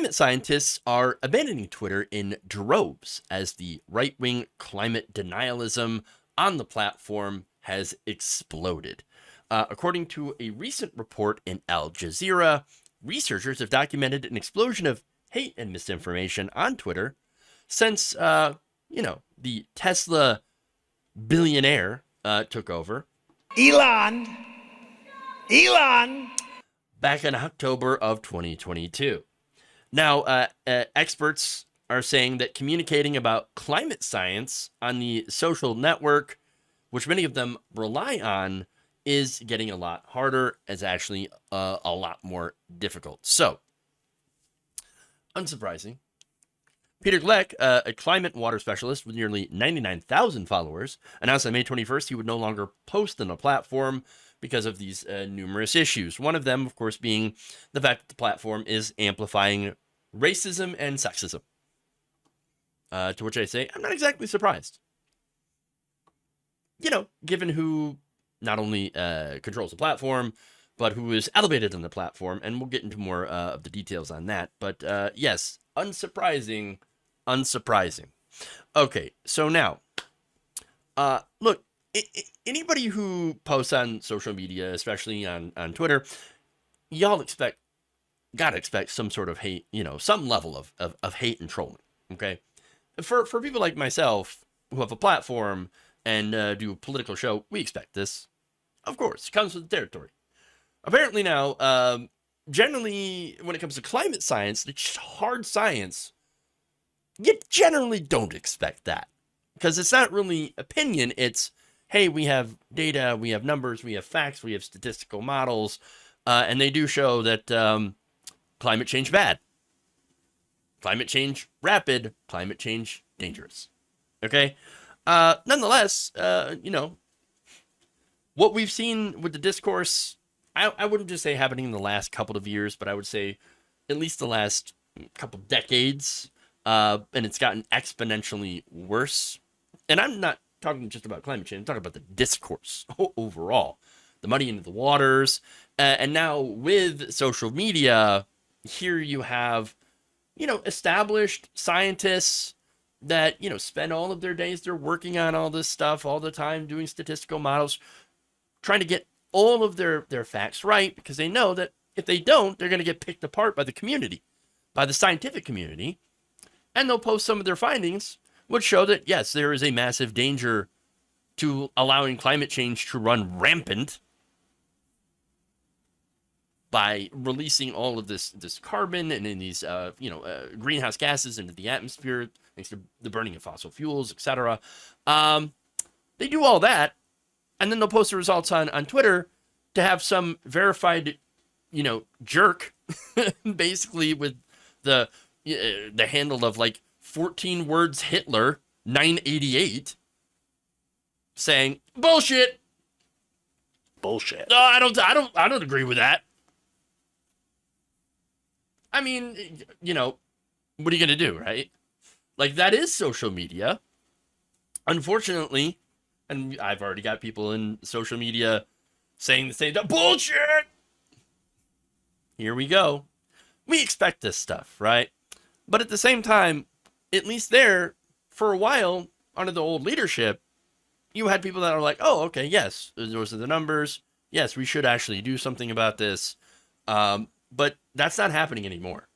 climate scientists are abandoning Twitter in droves as the right-wing climate denialism on the platform has exploded. According to a recent report in Al Jazeera, researchers have documented an explosion of hate and misinformation on Twitter since, the Tesla billionaire took over. Elon. Back in October of 2022. Now, experts are saying that communicating about climate science on the social network, which many of them rely on, is getting a lot harder, is actually a lot more difficult. So, unsurprising, Peter Gleck, a climate water specialist with nearly 99,000 followers, announced on May 21st he would no longer post on the platform because of these numerous issues. One of them, of course, being the fact that the platform is amplifying racism and sexism. To which I say, I'm not exactly surprised. Given who not only controls the platform, but who is elevated on the platform, and we'll get into more of the details on that. But yes, unsurprising. Okay, so now, look, anybody who posts on social media, especially on Twitter, y'all gotta expect some sort of hate, some level of hate and trolling, okay? For people like myself who have a platform and do a political show, we expect this. Of course, it comes with the territory. Apparently now, generally, when it comes to climate science, it's just hard science, you generally don't expect that. Because it's not really opinion, it's, hey, we have data, we have numbers, we have facts, we have statistical models, and they do show that climate change bad, climate change rapid, climate change dangerous. Okay? Nonetheless, what we've seen with the discourse, I wouldn't just say happening in the last couple of years, but I would say at least the last couple decades, and it's gotten exponentially worse. And I'm not talking just about climate change, I'm talking about the discourse overall, the muddy into the waters. And now with social media, here you have, established scientists that, spend all of their days, they're working on all this stuff all the time, doing statistical models, trying to get all of their facts right, because they know that if they don't, they're going to get picked apart by the community, by the scientific community, and they'll post some of their findings, which show that, yes, there is a massive danger to allowing climate change to run rampant by releasing all of this carbon and in these greenhouse gases into the atmosphere thanks to the burning of fossil fuels, etc. They do all that, and then they'll post the results on Twitter to have some verified, jerk, basically with the handle of like 14 words Hitler 988, saying bullshit. No, I don't agree with that. I mean, what are you gonna do, right? Like, that is social media. Unfortunately, and I've already got people in social media saying the same bullshit. Here we go. We expect this stuff, right? But at the same time, at least there, for a while, under the old leadership, you had people that are like, oh, okay, yes, those are the numbers. Yes, we should actually do something about this. But that's not happening anymore.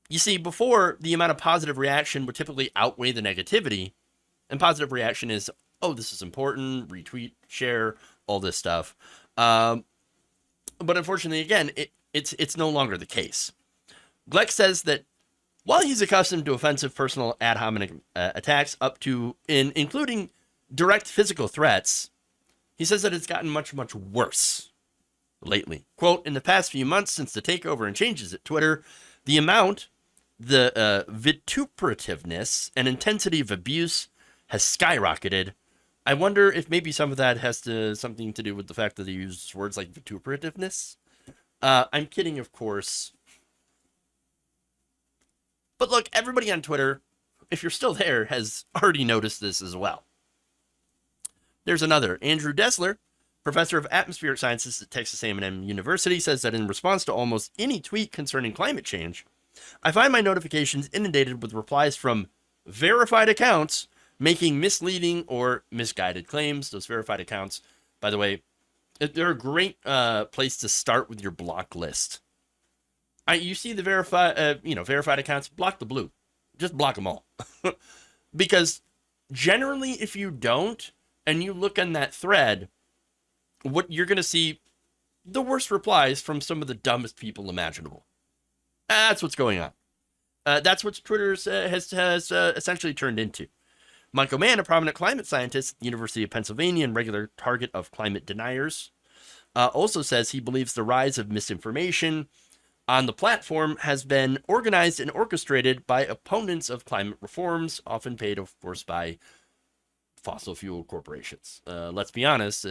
You see, before, the amount of positive reaction would typically outweigh the negativity. And positive reaction is, oh, this is important, retweet, share, all this stuff. But unfortunately, again, it's no longer the case. Gleck says that while he's accustomed to offensive personal ad hominem attacks up to, including direct physical threats, he says that it's gotten much, much worse lately. Quote, in the past few months since the takeover and changes at Twitter, the amount, the vituperativeness and intensity of abuse has skyrocketed. I wonder if maybe some of that has something to do with the fact that they use words like vituperativeness. I'm kidding, of course. But look, everybody on Twitter, if you're still there, has already noticed this as well. There's another. Andrew Dessler, professor of atmospheric sciences at Texas A&M University, says that in response to almost any tweet concerning climate change, I find my notifications inundated with replies from verified accounts making misleading or misguided claims. Those verified accounts, by the way, they're a great place to start with your block list. You see the verified accounts, block the blue. Just block them all. Because generally, if you don't, and you look on that thread, what you're going to see the worst replies from some of the dumbest people imaginable. That's what's going on. That's what Twitter has essentially turned into. Michael Mann, a prominent climate scientist at the University of Pennsylvania and regular target of climate deniers, also says he believes the rise of misinformation on the platform has been organized and orchestrated by opponents of climate reforms, often paid, of course, by fossil fuel corporations. Let's be honest,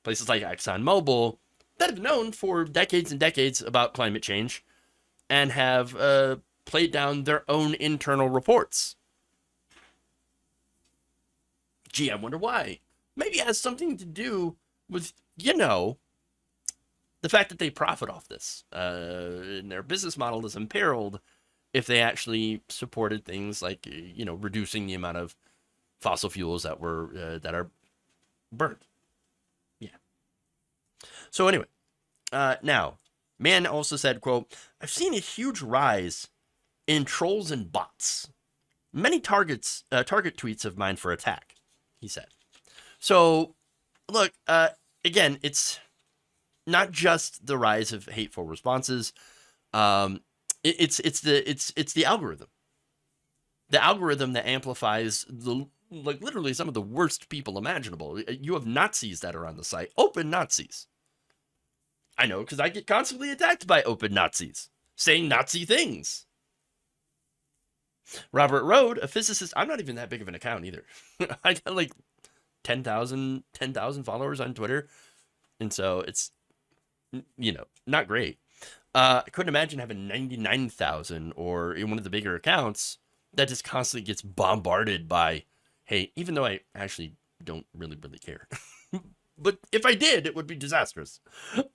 places like ExxonMobil that have known for decades and decades about climate change and have played down their own internal reports. Gee, I wonder why. Maybe it has something to do with, the fact that they profit off this. And their business model is imperiled if they actually supported things like, reducing the amount of fossil fuels that are burnt. Yeah. So anyway, now, Mann also said, quote, I've seen a huge rise in trolls and bots. Many target tweets of mine for attack, he said. So, look, again, it's not just the rise of hateful responses. It's the algorithm. The algorithm that amplifies literally some of the worst people imaginable. You have Nazis that are on the site, open Nazis. I know, because I get constantly attacked by open Nazis saying Nazi things. Robert Rode, a physicist, I'm not even that big of an account either. I got like 10,000 followers on Twitter. And so it's, not great. I couldn't imagine having 99,000 or in one of the bigger accounts that just constantly gets bombarded by hate, even though I actually don't really care. But if I did, it would be disastrous.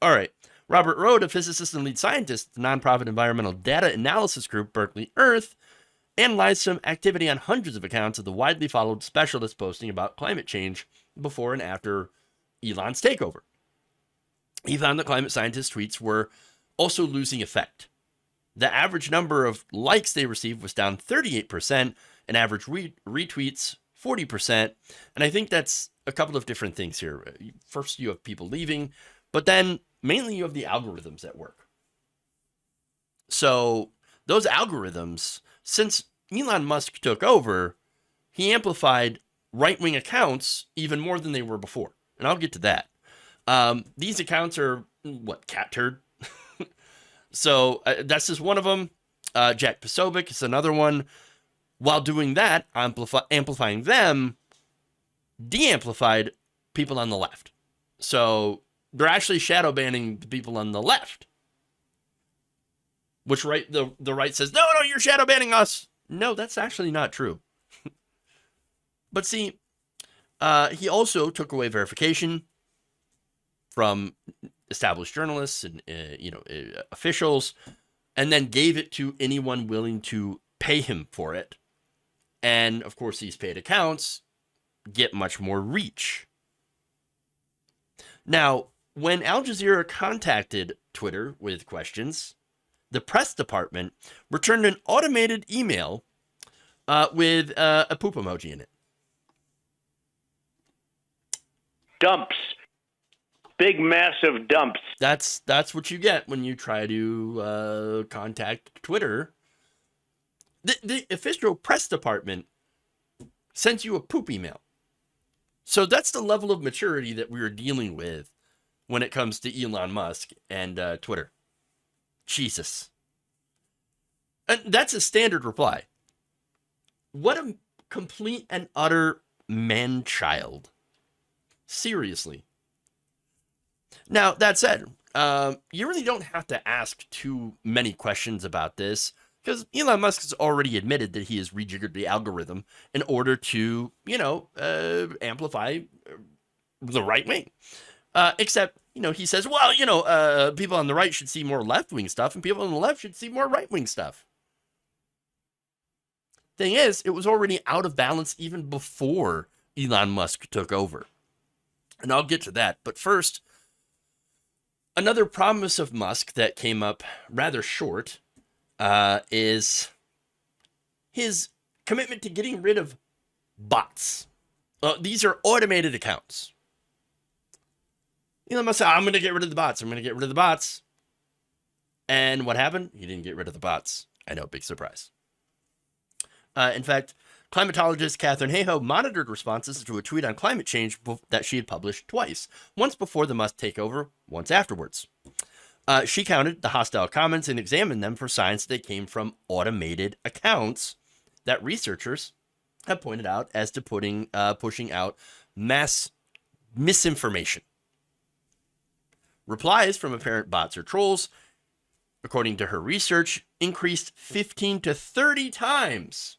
All right. Robert Rode, a physicist and lead scientist at the nonprofit environmental data analysis group Berkeley Earth, analyzed some activity on hundreds of accounts of the widely followed specialists posting about climate change before and after Elon's takeover. He found that climate scientists' tweets were also losing effect. The average number of likes they received was down 38%, and average retweets 40%. And I think that's a couple of different things here. First, you have people leaving, but then mainly you have the algorithms at work. So those algorithms, since Elon Musk took over, he amplified right-wing accounts even more than they were before. And I'll get to that. These accounts are, cat turd? So that's just one of them. Jack Posobiec is another one. While doing that, amplifying them, de-amplified people on the left. So they're actually shadow banning the people on the left. Which the right says, no, you're shadow banning us. No, that's actually not true. But see, he also took away verification from established journalists and officials, and then gave it to anyone willing to pay him for it. And of course, these paid accounts get much more reach. Now, when Al Jazeera contacted Twitter with questions, the press department returned an automated email with a poop emoji in it. Dumps. Big, massive dumps. That's what you get when you try to contact Twitter. The official press department sends you a poop email. So that's the level of maturity that we are dealing with when it comes to Elon Musk and Twitter. Jesus. And that's a standard reply. What a complete and utter man-child. Seriously. Now, that said, you really don't have to ask too many questions about this, because Elon Musk has already admitted that he has rejiggered the algorithm in order to, amplify the right wing. Except, he says, well, people on the right should see more left-wing stuff and people on the left should see more right-wing stuff. Thing is, it was already out of balance even before Elon Musk took over. And I'll get to that. But first, another promise of Musk that came up rather short is his commitment to getting rid of bots. These are automated accounts. Elon Musk said, I'm going to get rid of the bots. I'm going to get rid of the bots. And what happened? He didn't get rid of the bots. I know, big surprise. In fact, climatologist Katharine Hayhoe monitored responses to a tweet on climate change that she had published twice, once before the Musk takeover, once afterwards. She counted the hostile comments and examined them for signs they came from automated accounts that researchers have pointed out as to pushing out mass misinformation. Replies from apparent bots or trolls, according to her research, increased 15 to 30 times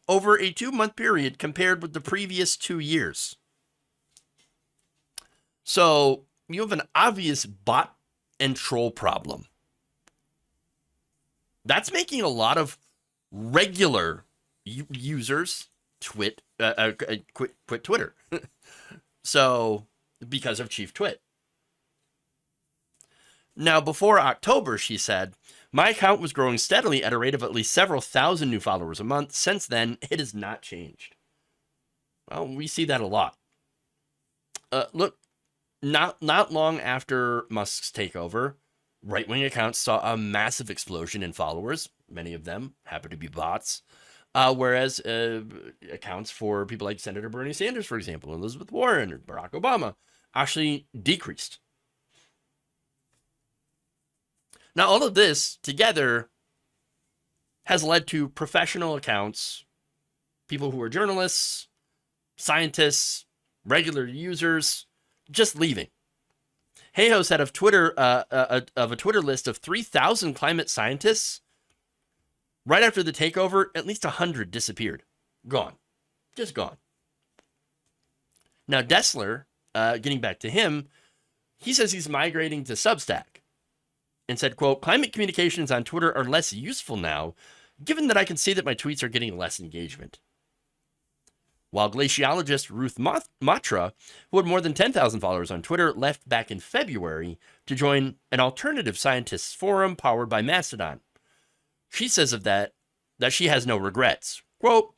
over a 2-month period compared with the previous 2 years. So you have an obvious bot and troll problem. That's making a lot of regular users quit Twitter. So, because of Chief Twit. Now, before October, she said, my account was growing steadily at a rate of at least several thousand new followers a month. Since then, it has not changed. Well, we see that a lot. Look, not long after Musk's takeover, right-wing accounts saw a massive explosion in followers. Many of them happen to be bots. Whereas accounts for people like Senator Bernie Sanders, for example, Elizabeth Warren, or Barack Obama, actually decreased. Now, all of this together has led to professional accounts, people who are journalists, scientists, regular users, just leaving. Hayhoe said of Twitter, of a Twitter list of 3,000 climate scientists, right after the takeover, at least 100 disappeared. Gone. Just gone. Now, Dessler, getting back to him, he says he's migrating to Substack and said, quote, climate communications on Twitter are less useful now, given that I can see that my tweets are getting less engagement. While glaciologist Ruth Matra, who had more than 10,000 followers on Twitter, left back in February to join an alternative scientists forum powered by Mastodon. She says of that she has no regrets. Quote,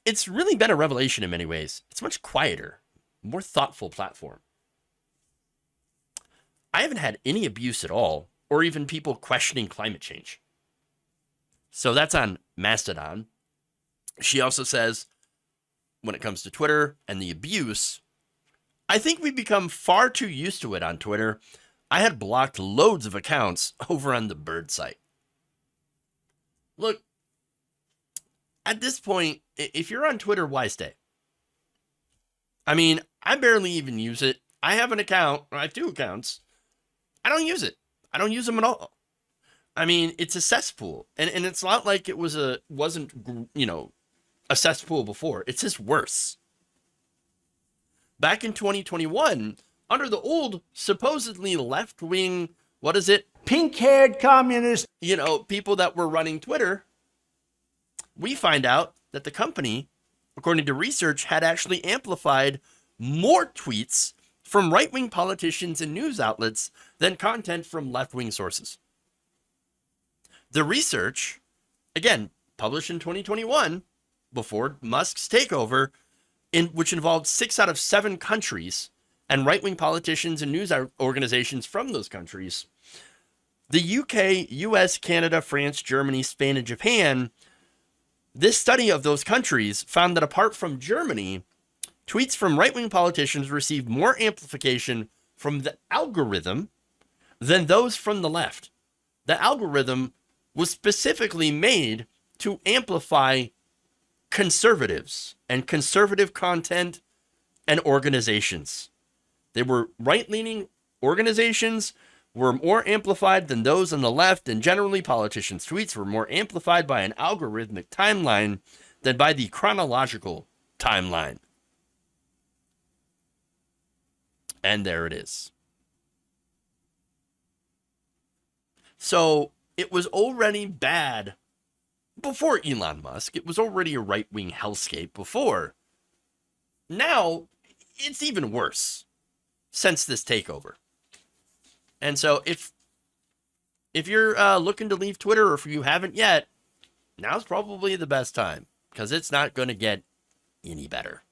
it's really been a revelation in many ways. It's much quieter, more thoughtful platform. I haven't had any abuse at all, or even people questioning climate change. So that's on Mastodon. She also says, when it comes to Twitter and the abuse, I think we've become far too used to it on Twitter. I had blocked loads of accounts over on the Bird site. Look, at this point, if you're on Twitter, why stay? I mean, I barely even use it. I have an account, or I have 2 accounts. I don't use it. I don't use them at all. I mean, it's a cesspool, and it's not like it wasn't a cesspool before. It's just worse. Back in 2021, under the old supposedly left-wing, pink-haired communist, people that were running Twitter, we find out that the company, according to research, had actually amplified more tweets from right-wing politicians and news outlets than content from left-wing sources. The research, again, published in 2021, before Musk's takeover, which involved 6 out of 7 countries and right-wing politicians and news organizations from those countries. The UK, US, Canada, France, Germany, Spain, and Japan, this study of those countries found that apart from Germany, tweets from right-wing politicians received more amplification from the algorithm than those from the left. The algorithm was specifically made to amplify conservatives and conservative content and organizations. They were right-leaning organizations were more amplified than those on the left, and generally politicians' tweets were more amplified by an algorithmic timeline than by the chronological timeline. And there it is. So it was already bad before Elon Musk. It was already a right-wing hellscape before. Now it's even worse since this takeover. And so if you're looking to leave Twitter, or if you haven't yet, now's probably the best time, because it's not going to get any better.